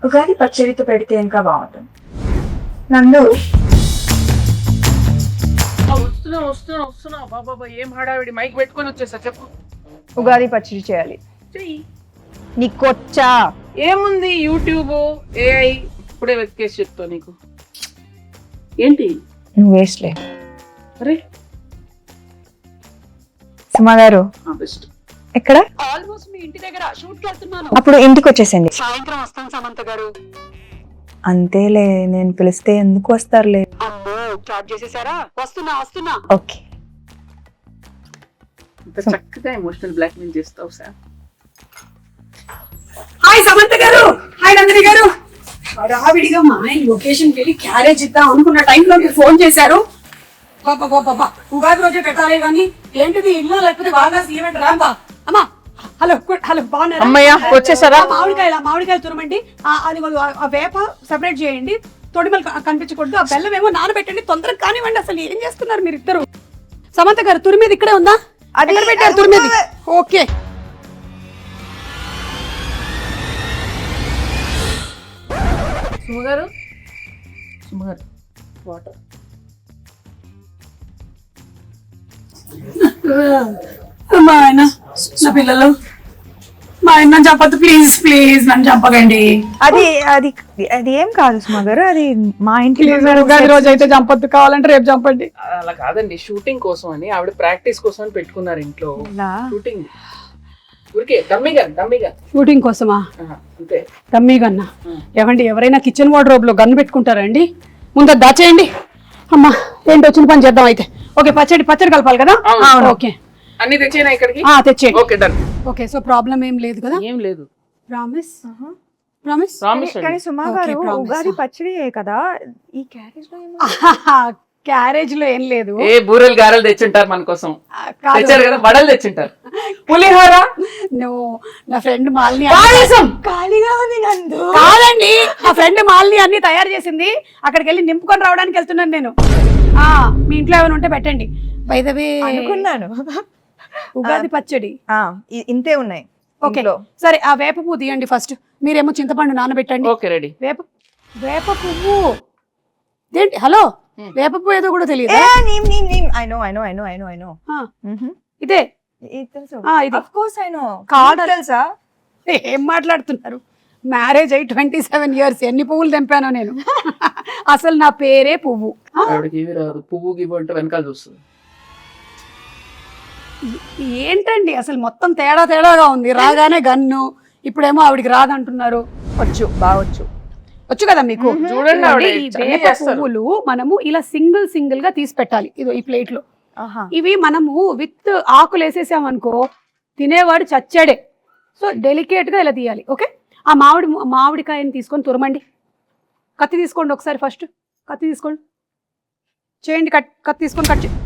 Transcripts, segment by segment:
ఉగాది పచ్చడితో పెడితే ఇంకా బాగుంటుంది. నందు వస్తున్నా బాబా ఏం హడావిడి మైక్ పెట్టుకొని వచ్చేసా చెప్పు. ఉగాది పచ్చడి చేయాలి. చెయ్యి. నీకొచ్చా? ఏముంది యూట్యూబ్ ఏఐ ఇప్పుడే వెతికేసి చెప్తా నీకు. ఏంటి నువ్వు వేస్ట్లే. అరే సుమా గారు బెస్ట్. ఎక్కడ? ఆల్మోస్ట్ మీ ఇంటి దగ్గర షూట్ కి వెళ్తున్నాను. అప్పుడు ఇంటికి వచ్చేసండి. సాయంత్రం వస్తాను సమంత గారు. అంతేలే, నేను పిలిస్తే ఎందుకు వస్తారులే. అమ్మో స్టార్ట్ చేసేసారా? వస్తున్నా. ఓకే. ఇంత చక్కగా ఎమోషనల్ బ్లాక్మెయిల్ చేస్తావు సార్. హాయ్ సమంత గారు, హాయ్ నందిని గారు. హడావిడిగా మా ఆయన లొకేషన్ కి వెళ్ళి క్యారేజ్ ఇద్దాం అనుకున్న టైంలో మీరు ఫోన్ చేశారు. బాబా ఉగాది రోజే పెట్టాలి కానీ ఏంటిది ఇల్లు లేకపోతే బాగా ఈవెంట్ రాంబా. అమ్మా హలో బాగున్నారా? అమ్మయ్య వచ్చేసారా? మామిడికాయలు తురమండి. అది ఆ వేప సెపరేట్ చేయండి, తొడిమలు కనిపించకూడదు. ఆ బెల్లం ఏమో నానబెట్టండి, తొందరగా కానివ్వండి. అసలు ఏం చేస్తున్నారు మీరు ఇద్దరు? సమంత గారు తురిమేది ఇక్కడే ఉందా? అది పెట్టారు తురిమేది. Okay సుమగారు water. మా ఆయన నా పిల్లలు మా ఆయన నన్ను చంపద్దు ప్లీజ్ నన్ను చంపకండి. అది అది అది ఏం కాదు సుమా గారు, అది మా ఇంటి ఉగాది రోజు అయితే చంపద్దు, కావాలంటే రేపు చంపండి. అలా కాదండి, షూటింగ్ కోసం అని ఆవిడ ప్రాక్టీస్ కోసం అని పెట్టుకున్నారు ఇంట్లో. షూటింగ్ ఊరికే డమ్మీగా షూటింగ్ కోసమా? అంతే. డమ్మీ గన్నా? ఏమండి ఎవరైనా కిచెన్ వార్డ్రోబ్ లో గన్ను పెట్టుకుంటారండి? ముందు అది దాచేయండి. అమ్మా ఏంటి వచ్చిన పని చేద్దాం అయితే. ఓకే పచ్చడి కలపాలి కదా? ఓకే అన్ని తెచ్చేనా ఇక్కడికి? తెచ్చేయండి. Okay done. Okay so problem ఏం లేదు కదా? ఏం లేదు. ప్రామిస్. కానీ సుమా గారు ఉగాది పచ్చడి కదా, ఈ క్యారేజ్ లో క్యారేజ్ లో ఏం లేదు. ఏ బూరెలు గారెలు తెచ్చుంటారు మన కోసం. తెచ్చారు కదా, వడలు తెచ్చుంటారు, పులిహోర. నా ఫ్రెండ్ మాలిని ఖాళీగా ఉంది నందు. కాదండి, నా ఫ్రెండ్ మాలిని అన్ని తయారు చేసింది. అక్కడికి వెళ్ళి నింపుకొని రావడానికి వెళ్తున్నాను నేను. మీ ఇంట్లో ఏమైనా ఉంటే పెట్టండి. బై ద వే అనుకున్నాను ఉగాది పచ్చడి ఇంతే ఉన్నాయి. ఓకే సరే, ఆ వేప పువ్వు తీయండి ఫస్ట్. మీరేమో చింతపండు నానబెట్టండి. Okay ready. వేప పువ్వు ఏంటి? హలో, వేప పువ్వు ఏదో కూడా తెలియదు. ఇదే తెలుసా? ఏం మాట్లాడుతున్నారు? మ్యారేజ్ అయ్యి 27 years. ఎన్ని పువ్వులు తెంపానో నేను. అసలు నా పేరే పువ్వు. పువ్వు గివ్వు అంటే వెనకాల చూస్తుంది. ఏంటండి అసలు మొత్తం తేడాగా ఉంది. రాగానే గన్ను, ఇప్పుడేమో ఆవిడికి రాదంటున్నారు. వచ్చు కదా మీకు. చూడండి, ఈ వేప పువ్వులు మనము ఇలా సింగిల్ గా తీసి పెట్టాలి. ఇదో ఈ ప్లేట్ లో. ఇవి మనము విత్ ఆకులు వేసేసామనుకో తినేవాడు చచ్చాడే. సో డెలికేట్ గా ఇలా తీయాలి. ఓకే, ఆ మామిడికాయని తీసుకొని తురమండి. కత్తి తీసుకోండి ఒకసారి. ఫస్ట్ కత్తి తీసుకోండి, చేయండి. కత్తి తీసుకొని కట్ చేయండి.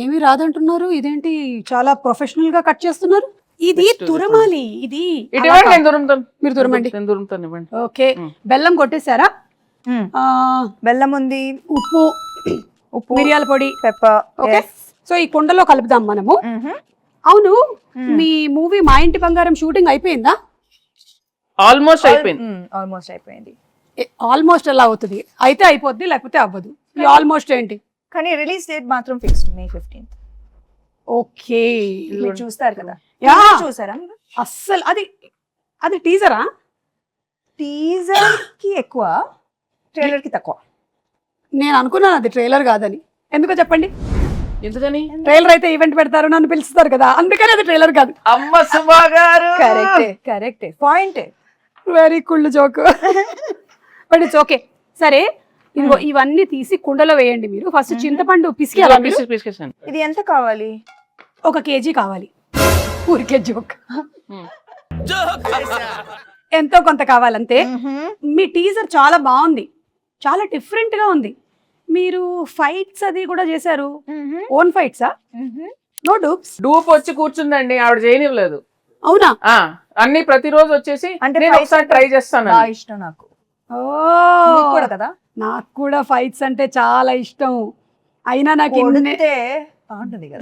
ఏమీ రాదంటున్నారు, ఇదేంటి చాలా ప్రొఫెషనల్ గా కట్ చేస్తున్నారు? ఇది తురమాలి. ఇది మీరు తురమండి. ఓకే, బెల్లం కొట్టేశారా? బెల్లం ఉంది, ఉప్పు, మిరియాల పొడి, పెప్పర్. ఓకే, సో ఈ కుండలో కలుపుదాం మనము. అవును, మీ మూవీ మా ఇంటి బంగారం షూటింగ్ అయిపోయిందా? ఆల్మోస్ట్ అయిపోయింది. ఆల్మోస్ట్ ఎలా అవుతుంది? అయితే అయిపోద్ది, లేకపోతే అవ్వదు. ఆల్మోస్ట్ ఏంటి? కానీ రిలీజ్ డేట్ మాత్రం ఫిక్స్డ్ May 15th. ఓకే, మీరు చూస్తారు కదా? చూసారా? అస్సలు అది టీజరా? టీజర్ కి ఎక్కువ, ట్రైలర్ కి తక్కువ. నేను అనుకున్నాను అది ట్రైలర్ కాదని. ఎందుకో చెప్పండి. ఎందుకని? ట్రైలర్ అయితే ఈవెంట్ పెడతారు, నన్ను పిలుస్తారు కదా, అందుకని అది ట్రైలర్ కాదు. అమ్మ సుమా గారు కరెక్టే point. Very cool joke. But it's okay. సరే, ఇదిగో ఇవన్నీ తీసి కుండలో వేయండి. మీరు ఫస్ట్ చింతపండు పిసికేయాలి. ఇది ఎంత కావాలి? 1 kg కావాలి. ఊరికే జోక్. ఎంతో కొంత కావాలంతే. మీ టీజర్ చాలా బాగుంది, చాలా డిఫరెంట్ గా ఉంది. మీరు ఫైట్స్ అది కూడా చేశారు. ఓన్ ఫైట్సా? No dupes? డూప్ వచ్చి కూర్చుందండి, ఆవిడ చేయనివ్వలేదు. అవునా? అన్ని ప్రతిరోజు వచ్చేసి అంటే ఒకసారి ట్రై చేస్తాను. ఇష్టం నాకు. కూడా కదా, నాకు కూడా ఫైట్స్ అంటే చాలా ఇష్టం. అయినా నాకు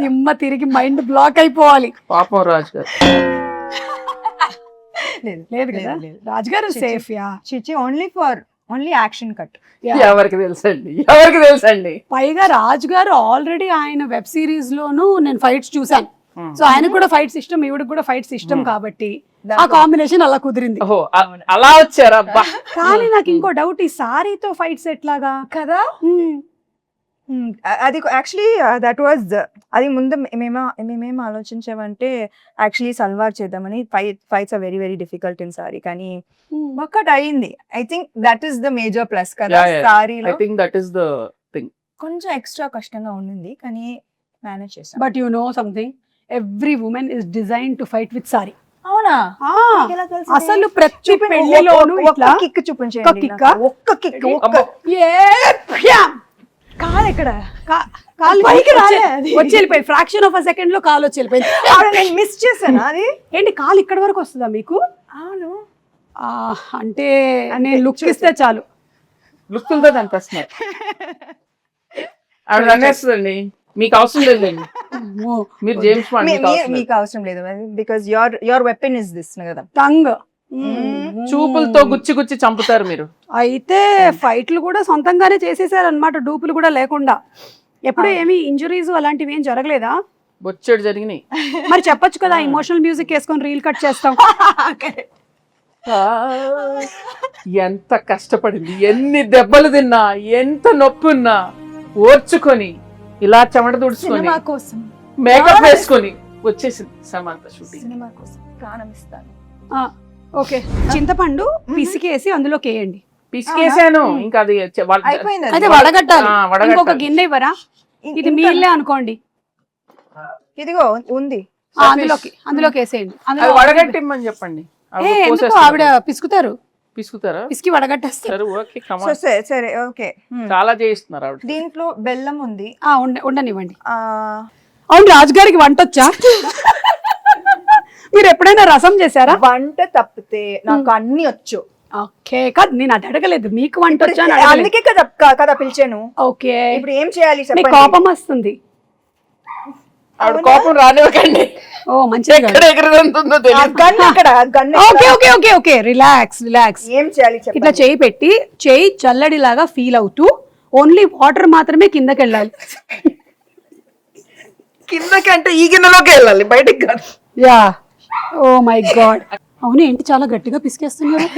దిమ్మ తిరిగి మైండ్ బ్లాక్ అయిపోవాలి. పాపం రాజు గారు. లేదు కదా రాజుగారు సేఫ్ యా చిచి ఓన్లీ యాక్షన్ కట్. ఎవరికి తెలుసండి పైగా రాజుగారు ఆల్రెడీ ఆయన వెబ్ సిరీస్ లోను నేను ఫైట్స్ చూసాను. సో ఆయనకు కూడా ఫైట్స్ ఇష్టం, ఈవిడకి కూడా ఫైట్స్ ఇష్టం కాబట్టి ఆ కాంబినేషన్ అలా కుదిరింది. ఓహో అలా వచ్చారా? కానీ నాకు ఇంకో డౌట్, ఈ సారీతో ఫైట్స్ ఎట్లాగా కదా? అది యాక్చువల్లీ దట్ వాజ్ అది ముందు మేమేం ఆలోచించామంటే యాక్చువల్లీ సల్వార్ చేద్దామని. Fights are very very difficult in sari, కానీ ఒక్కటి అయింది. I think that is the major plus కదా సారీలో. కొంచెం ఎక్స్ట్రా కష్టంగా ఉండింది కానీ మేనేజ్ చేసాం. But you know something, every women is design to fight with sari. అవునా? అసలు ప్రతి పెళ్లిలోనూ ఇట్లా కిక్ చూపించండి. ఒక్క కిక్ కాలు ఎక్కడ వచ్చి వెళ్ళిపోయి ఫ్రాక్షన్ ఆఫ్ అ సెకండ్ లో కాలు వచ్చి వెళ్ళిపోయింది. నేను మిస్ చేశాను. అది ఏంటి కాలు ఇక్కడ వరకు వస్తుందా మీకు? అవును. అంటే నేను లుక్ ఇస్తే చాలు లుక్లతో అనిపిస్తున్నారు. ఆవిడ అనేస్తుందండి, మీకు అవసరం లేదండి, మీరు జేమ్స్ బాండ్ మీకు అవసరం లేదు because your weapon is this కదా, టంగ్. చూపులతో గుచ్చి గుచ్చి చంపుతారు మీరు. అయితే ఫైట్లు కూడా సొంతంగానే చేసేసారు అనమాట, డూపులు కూడా లేకుండా. ఎప్పుడు ఏమి ఇంజురీస్ అలాంటివి ఏం జరగలేదా? బొచ్చెడు జరిగినాయి. మరి చెప్పొచ్చు కదా, ఇమోషనల్ మ్యూజిక్ వేసుకొని రీల్ కట్ చేస్తాం. ఎంత కష్టపడింది, ఎన్ని దెబ్బలు తిన్నా, ఎంత నొప్పి ఉన్నా ఓర్చుకొని ఇలా చెమట తుడుచుకొని మేకప్ వేసుకొని వచ్చేసింది సమంత షూటింగ్. సినిమా కోసం ప్రాణం ఇస్తాను. ఓకే, చింతపండు పిసికేసి అందులోకి వేయండి. పిసికేసాను, ఇంకా అది అయిపోయింది. అయితే వడగట్టాలి. ఇంకొక గిన్నె ఇవ్వరా? ఇది మీ ఇల్లే అనుకోండి. ఇదిగో ఉంది, అందులోకి వేసేయండి. వడగట్టిమ్మని చెప్పండి. ఎందుకు ఆవిడ పిసుకుతారా? పిసికి వడగట్టేస్తారు. సరే ఓకే. చాలా చేయిస్తున్నారు ఆవిడ. దీంట్లో బెల్లం ఉంది, ఉండనివ్వండి. అవును, రాజుగారికి వంట వచ్చా? మీరు ఎప్పుడైనా రసం చేశారా? వంట తప్పితే నాకు అన్ని వచ్చు. ఓకే, కాదు నేను అది అడగలేదు, మీకు వంట వచ్చా? అందుకే కదా పిలిచాను. ఓకే, ఇప్పుడు ఏం చేయాలి? కోపం వస్తుంది. ఆవిడ కోపం రానివ్వకండి. ఓ మంచిది. Okay, relax. ఏం చేయాలి? ఇట్లా చేయి పెట్టి, చేయి చల్లడిలాగా ఫీల్ అవుతూ ఓన్లీ వాటర్ మాత్రమే కిందకి వెళ్ళాలి. కిందకంటే ఈ గిన్నెలోకి వెళ్ళాలి, బయటికి కాదు. Yeah, oh my God. అవును, ఏంటి చాలా గట్టిగా పిసికేస్తున్నారు?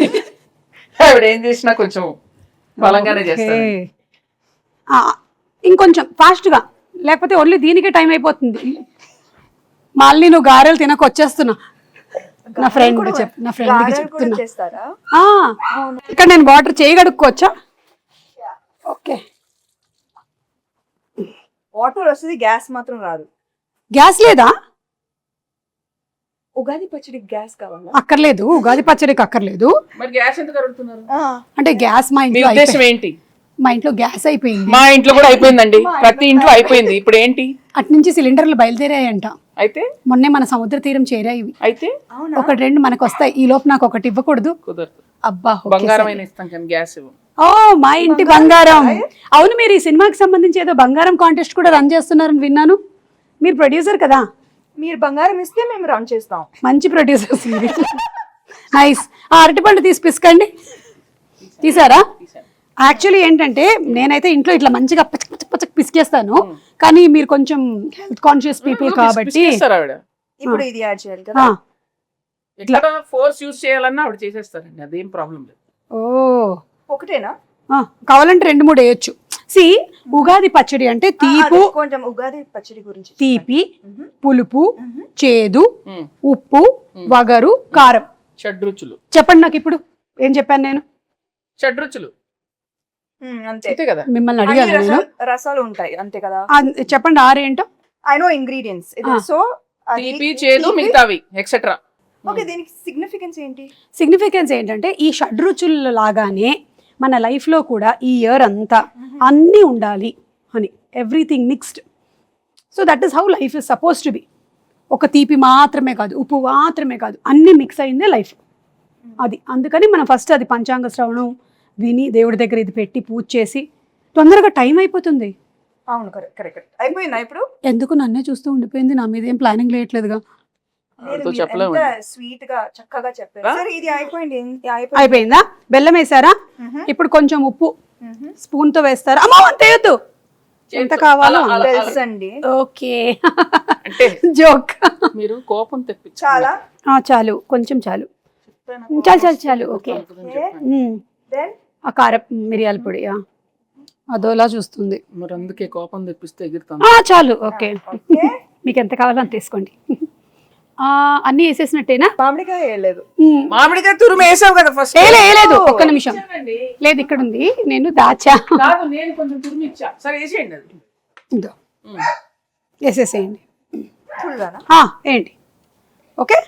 ఆవిడ ఏం చేసినా కొంచెం బలంగానే చేస్తారు. ఇంకొంచెం ఫాస్ట్ గా, లేకపోతే ఓన్లీ దీనికే టైం అయిపోతుంది. మళ్ళీ నువ్వు గారెలు తినకొచ్చేస్తున్నా. నా ఫ్రెండ్ చెప్తున్నా. ఇక్కడ నేను వాటర్ చేయగడుక్కోవచ్చా? ఓకే, వాటర్ వస్తుంది, గ్యాస్ మాత్రం రాదు. గ్యాస్ లేదా? ఉగాది పచ్చడికి గ్యాస్ కావాలా? అక్కర్లేదు, ఉగాది పచ్చడికి అక్కర్లేదు. మరి గ్యాస్ ఎందుకు అడుగుతున్నారు? అంటే గ్యాస్ మా ఇంట్లో ఏంటి? మా ఇంట్లో గ్యాస్ అయిపోయింది. మా ఇంట్లో కూడా అయిపోయిందండి, ప్రతి ఇంట్లో అయిపోయింది. ఇప్పుడు ఏంటి? అటు నుంచి సిలిండర్లు బయలుదేరాయంట. అయితే మొన్నే మన సముద్ర తీరం చేరాయి. అయితే ఒకటి రెండు మనకు వస్తాయి. ఈ లోపు నాకు ఒకటి ఇవ్వకూడదు? కుదరదు. అబ్బా, బంగారం ఇస్తాం కానీ గ్యాస్ ఇవ్వం. ఓ, మా ఇంటి బంగారం. అవును, మీరు ఈ సినిమాకి సంబంధించి ఏదో బంగారం కాంటెస్ట్ కూడా రన్ చేస్తున్నారని విన్నాను. మీరు ప్రొడ్యూసర్ కదా? మీరు బంగారం ఇస్తే మేము రన్ చేస్తాం. మంచి ప్రొడ్యూసర్స్ మీరు. నైస్. అరటిపండు తీసి పిసకండి. తీసారా? యాక్చువల్లీ ఏంటంటే నేనైతే ఇంట్లో ఇట్లా మంచిగా పచ్చ పిసికేస్తాను, కానీ మీరు కొంచెం హెల్త్ కాన్షియస్ పీపుల్ కాబట్టి ఇప్పుడు ఇది యాడ్ చేయాలి కదా. ఇట్లా ఫోర్స్ యూస్ చేయాలన్నా ఆవిడ చేసేస్తారండి, అదేం ప్రాబ్లం లేదు. ఓ, ఒకటేనా? కావాలంటే 2-3 వేయొచ్చు. సి, ఉగాది పచ్చడి అంటే తీపు, కొంచెం ఉగాది పచ్చడి గురించి తీపి, పులుపు, చేదు, ఉప్పు, వగరు, కారం, షడ్రుచులు. చెప్పండి నాకు ఇప్పుడు ఏం చెప్పాను నేను? షడ్రుచులు అంతే కదా. మిమ్మల్ని అడిగాను నేను. రసాలు ఉంటాయి అంతే కదా. చెప్పండి 6 ఏంటో. I know ingredients. సో తీపి, చేదు, మిగతావి ఎక్సెట్రా. ఓకే, దీనికి సిగ్నిఫికెన్స్ ఏంటి? సిగ్నిఫికెన్స్ ఏంటంటే ఈ షడ్రుచుల లాగానే మన లైఫ్లో కూడా ఈ ఇయర్ అంతా అన్నీ ఉండాలి అని, everything mixed. So that is how life is suppose to be. ఒక తీపి మాత్రమే కాదు, ఉప్పు మాత్రమే కాదు, అన్నీ మిక్స్ అయిందే లైఫ్. అది అందుకని మనం ఫస్ట్ అది పంచాంగ శ్రవణం విని దేవుడి దగ్గర ఇది పెట్టి పూజ చేసి తొందరగా టైం అయిపోతుంది. అవును, కరెక్ట్. అయిపోయిందా ఇప్పుడు? ఎందుకు నన్నే చూస్తూ ఉండిపోయింది, నా మీద ఏం ప్లానింగ్ లేయట్లేదుగా. వాళ్ళతో చెప్పలేము. స్వీట్ గా చక్కగా చెప్పారు. సరే ఇది అయిపోయింది. అయిపోయిందా? బెల్లం వేసారా? ఇప్పుడు కొంచెం ఉప్పు స్పూన్ తో వేస్తారా? అమ్మో అంతేయద్దు, ఎంత కావాలో తెలుసండి. ఓకే అంటే జోక్. మీరు కోపం తెప్పించాలి. చాలా చాలు, కొంచెం చాలు, చాలు చాలు చాలు. ఓకే. ఆ కారం మిరియాల పొడి అదోలా చూస్తుంది. మరి అందుకే కోపం తెప్పిస్తే ఎగురుతాం. చాలు. ఓకే, మీకు ఎంత కావాలో అంత తీసుకోండి. అన్ని వేసేసినట్టేనా? మామిడికాయ వేయలేదు. మామిడికాయ తురుము వేసావు కదా ఫస్ట్. లేదు, ఒక్క నిమిషం. లేదు, ఇక్కడ ఉంది, నేను దాచా. కాదు, నేను కొంచెం తురుము ఇచ్చా. సరే వేసేయండి అది. ఇదో వేసేసేయండి. ఫుల్గానా? ఏంటి? ఓకే,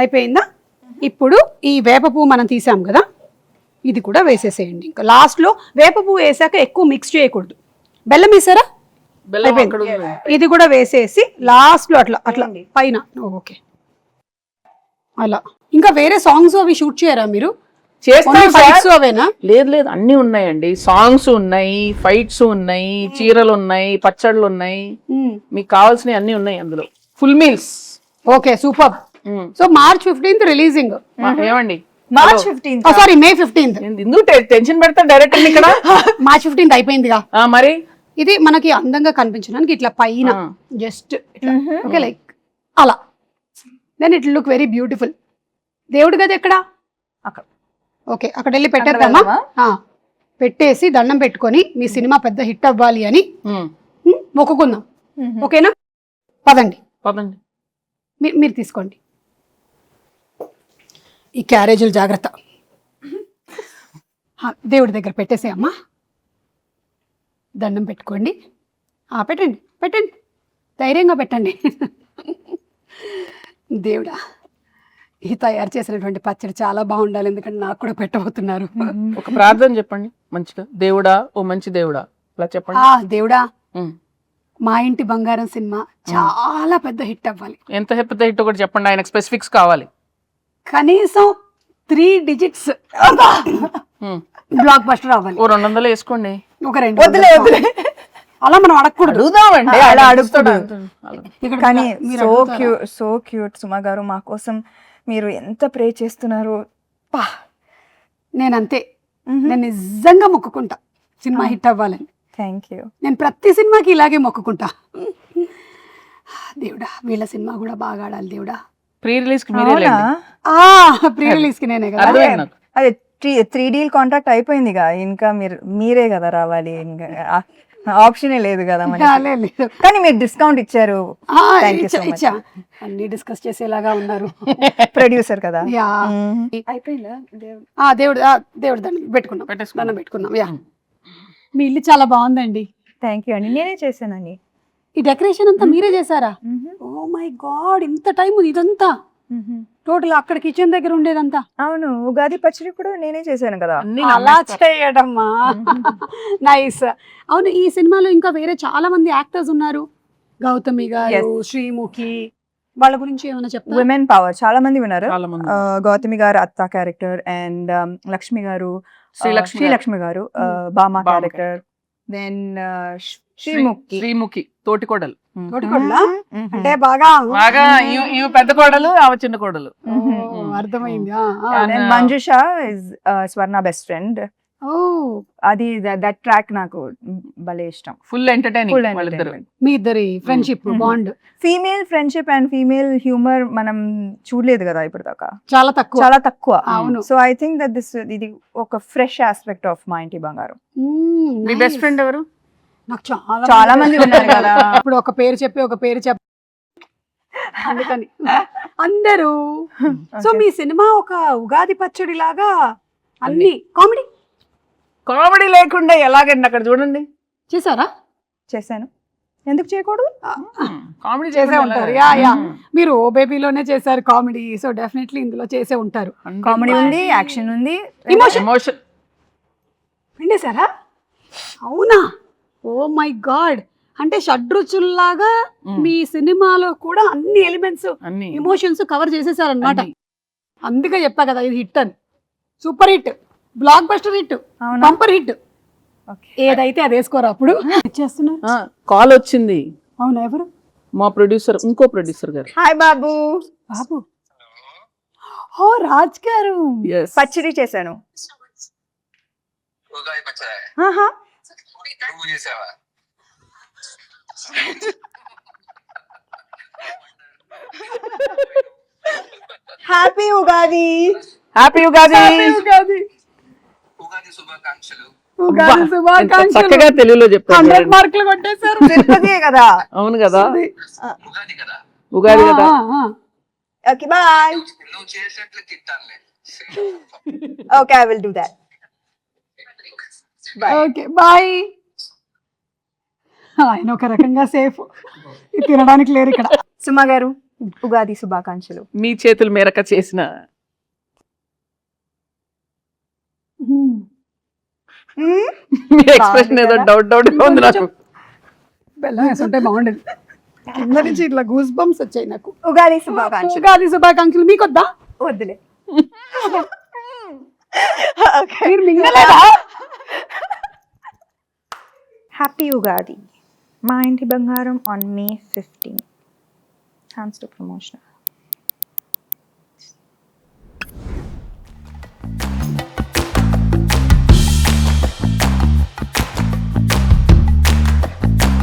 అయిపోయిందా? ఇప్పుడు ఈ వేప పువ్వు మనం తీసాం కదా, ఇది కూడా వేసేసేయండి. ఇంకా లాస్ట్లో వేప పువ్వు వేసాక ఎక్కువ మిక్స్ చేయకూడదు. బెల్లం వేసారా? బెల్లం అక్కడ ఉంది. ఇది కూడా వేసేసి లాస్ట్ లో అట్లా అట్లా పైన. ఓకే, అలా. ఇంకా వేరే సాంగ్స్ అవి షూట్ చేయరా మీరు? చేస్తాం. అవేనా? లేదు లేదు, అన్ని ఉన్నాయండి. సాంగ్స్ ఉన్నాయి, ఫైట్స్ ఉన్నాయి, చీరలు ఉన్నాయి, పచ్చళ్ళు ఉన్నాయి, మీకు కావాల్సినవి అన్ని ఉన్నాయి అందులో. Full meals. Okay, super. So March 15th releasing. ఏమండి, March 15th. Sorry, May 15th. ఎందుకు టెన్షన్ పెడతా డైరెక్టర్ ఇక్కడ? March 15th అయిపోయిందిగా. మరి ఇది మనకి అందంగా కనిపించడానికి ఇట్లా పైన జస్ట్ ఓకే, లైక్ అలా. Then it look very beautiful. దేవుడి గది ఎక్కడ? అక్కడ. ఓకే, అక్కడ వెళ్ళి పెట్టేద్దామా? పెట్టేసి దండం పెట్టుకొని మీ సినిమా పెద్ద హిట్ అవ్వాలి అని మొక్కుకుందాం. ఓకేనా? పదండి పదండి. మీరు తీసుకోండి. ఈ క్యారేజీలు జాగ్రత్త. దేవుడి దగ్గర పెట్టేసేయమ్మా. దండం పెట్టుకోండి. పెట్టండి పెట్టండి, ధైర్యంగా పెట్టండి. దేవుడా, ఈ తయారు చేసినటువంటి పచ్చడి చాలా బాగుండాలి, ఎందుకంటే నాకు కూడా పెట్టబోతున్నారు. ఒక ప్రార్థన చెప్పండి మంచిగా. దేవుడా, ఓ మంచి దేవుడా, అలా చెప్పండి. దేవుడా, మా ఇంటి బంగారం సినిమా చాలా పెద్ద హిట్ అవ్వాలి. ఎంత పెద్ద హిట్ ఒకటి చెప్పండి, ఆయనకు స్పెసిఫిక్స్ కావాలి. కనీసం 3 digits బ్లాక్ బస్టర్ అవ్వాలి. ఓ 200 వేసుకోండి. ఒక 2 అలా మనం అడగకూడదు. అడుగుదామండి, అలా అడుగుతాడు. కానీ సో క్యూట్ సుమా గారు, మా కోసం మీరు ఎంత ప్రే చేస్తున్నారు. నేనంతే, నేను నిజంగా మొక్కుకుంటా సినిమా హిట్ అవ్వాలని. Thank you. నేను ప్రతి సినిమాకి ఇలాగే మొక్కుకుంటా. దేవుడా, వీళ్ళ సినిమా కూడా బాగా ఆడాలి దేవుడా. ప్రీ రిలీజ్ కి మీరే లేండి. ప్రీ రిలీజ్ కి నేనే కదా. అదే 3D కాంట్రాక్ట్ అయిపోయిందిగా, ఇంకా మీరే కదా రావాలి, ఇంకా ఆప్షనే లేదు కదా మనకి. కానీ మీరు డిస్కౌంట్ ఇచ్చారు. అన్ని డిస్కస్ చేసేలాగా ఉన్నారు. ప్రొడ్యూసర్ కదా. అయిపోయిందా? దేవుడు దండం పెట్టుకున్నాం. మీ ఇల్లు చాలా బాగుందండి. థ్యాంక్ యూ అండి, నేనే చేశానండి. ఈ డెకరేషన్ అంతా మీరే చేశారా? ఓ మై గాడ్, ఇంత టైం ఇదంతా టోటల్ అక్కడ కిచెన్ దగ్గర ఉండేదంతా? అవును, ఉగాది పచ్చడి కూడా నేనే చేశాను కదా. అలా చేయడమ్మా, నైస్. అవును, ఈ సినిమాలో ఇంకా వేరే చాలా మంది యాక్టర్స్ ఉన్నారు. గౌతమి గారు, శ్రీముఖి, వాళ్ళ గురించి ఏమైనా చెప్తారా? విమెన్ పవర్ చాలా మంది ఉన్నారు. గౌతమి గారు అత్త క్యారెక్టర్, అండ్ లక్ష్మి శ్రీలక్ష్మి గారు బామా క్యారెక్టర్, దెన్ శ్రీముఖి తోటికోడలు. అంటే బాగా ఇవి పెద్ద కోడలు, ఆమె చిన్న కోడలు. అర్థమైంది. Manjusha is Swarna best friend. అది దట్ ట్రాక్ నాకు భలే ఇష్టం. Full entertaining. మీ ఇద్దరి friendship bond, female friendship and female humour మనం చూడలేదు కదా ఇప్పుడు దాకా, చాలా తక్కువ. అవును. సో ఐ థింక్ దట్ ఇది ఒక ఫ్రెష్ ఆస్పెక్ట్ ఆఫ్ మా ఇంటి బంగారం. మీ బెస్ట్ ఫ్రెండ్ ఎవరు? నాకు చాలా మంది ఉన్నారు కదా. ఇప్పుడు ఒక పేరు చెప్పి అందుకని అందరూ. సో మీ సినిమా ఒక ఉగాది పచ్చడి లాగా అన్ని కామెడీ లేకుండా ఎలాగండి? అక్కడ చూడండి. చేశారా? చేశాను, ఎందుకు చేయకూడదు? కామెడీ చేసే ఉంటారు. మీరు ఓ బేబీలోనే చేశారు కామెడీ, సో డెఫినెట్లీ ఇందులో చేసే ఉంటారు. కామెడీ ఉంది, యాక్షన్ ఉంది, ఎమోషన్ పిండేశారా? అవునా? ఓ మై గాడ్, అంటే షడ్రుచుల్లాగా మీ సినిమాలో కూడా అన్ని ఎలిమెంట్స్, ఎమోషన్స్ కవర్ చేసేసారనమాట. అందుకే చెప్పా కదా ఇది హిట్ అని. Super hit, block buster hit, bumper hit. ఏదైతే అది వేసుకోరా అప్పుడు. చేస్తున్నారు. కాల్ వచ్చింది. అవునా? ఎవరు? మా ప్రొడ్యూసర్, ఇంకో ప్రొడ్యూసర్ గారు. హాయ్ బాబు. బాబు ఓ రాజ్ గారు. Yes. పచ్చడి చేశాను. ఉగాది పచ్చడి ఆహా. నువ్వు చేసావా? హ్యాపీ ఉగాది. హ్యాపీ ఉగాది. ఉగాది ఉగాది శుభాకాంక్షలు. ఉగాది ఎంత శుభాకాంక్షలు. చక్కగా తెలుగులో చెప్తారు 100 చూడండి. మార్కులు కొట్టేశారు. తిరుపతియే కదా. అవును కదా, ఉగాది కదా, ఉగాది కదా. Okay bye. నువ్వు చేసినట్లు తింటానులే. Okay I will do that. Bye. Okay bye. ఆయన ఒక రకంగా సేఫ్, తినడానికి లేరు ఇక్కడ. సుమా గారు ఉగాది శుభాకాంక్షలు. మీ చేతుల మేరక చేసిన మీ ఎక్స్ప్రెషన్ ఏదో డౌట్ గా ఉంది నాకు. బెల్లం వేసుంటే బాగుండేది. కింద నుంచి ఇట్లా గూస్ బంప్స్ వచ్చాయి నాకు. ఉగాది శుభాకాంక్షలు. ఉగాది శుభాకాంక్షలు. మీకు వద్దా? వద్దులే. మీరు మింగలేదా? హ్యాపీ ఉగాది. మా ఇంటి బంగారం on May 15. Thanks to promotion.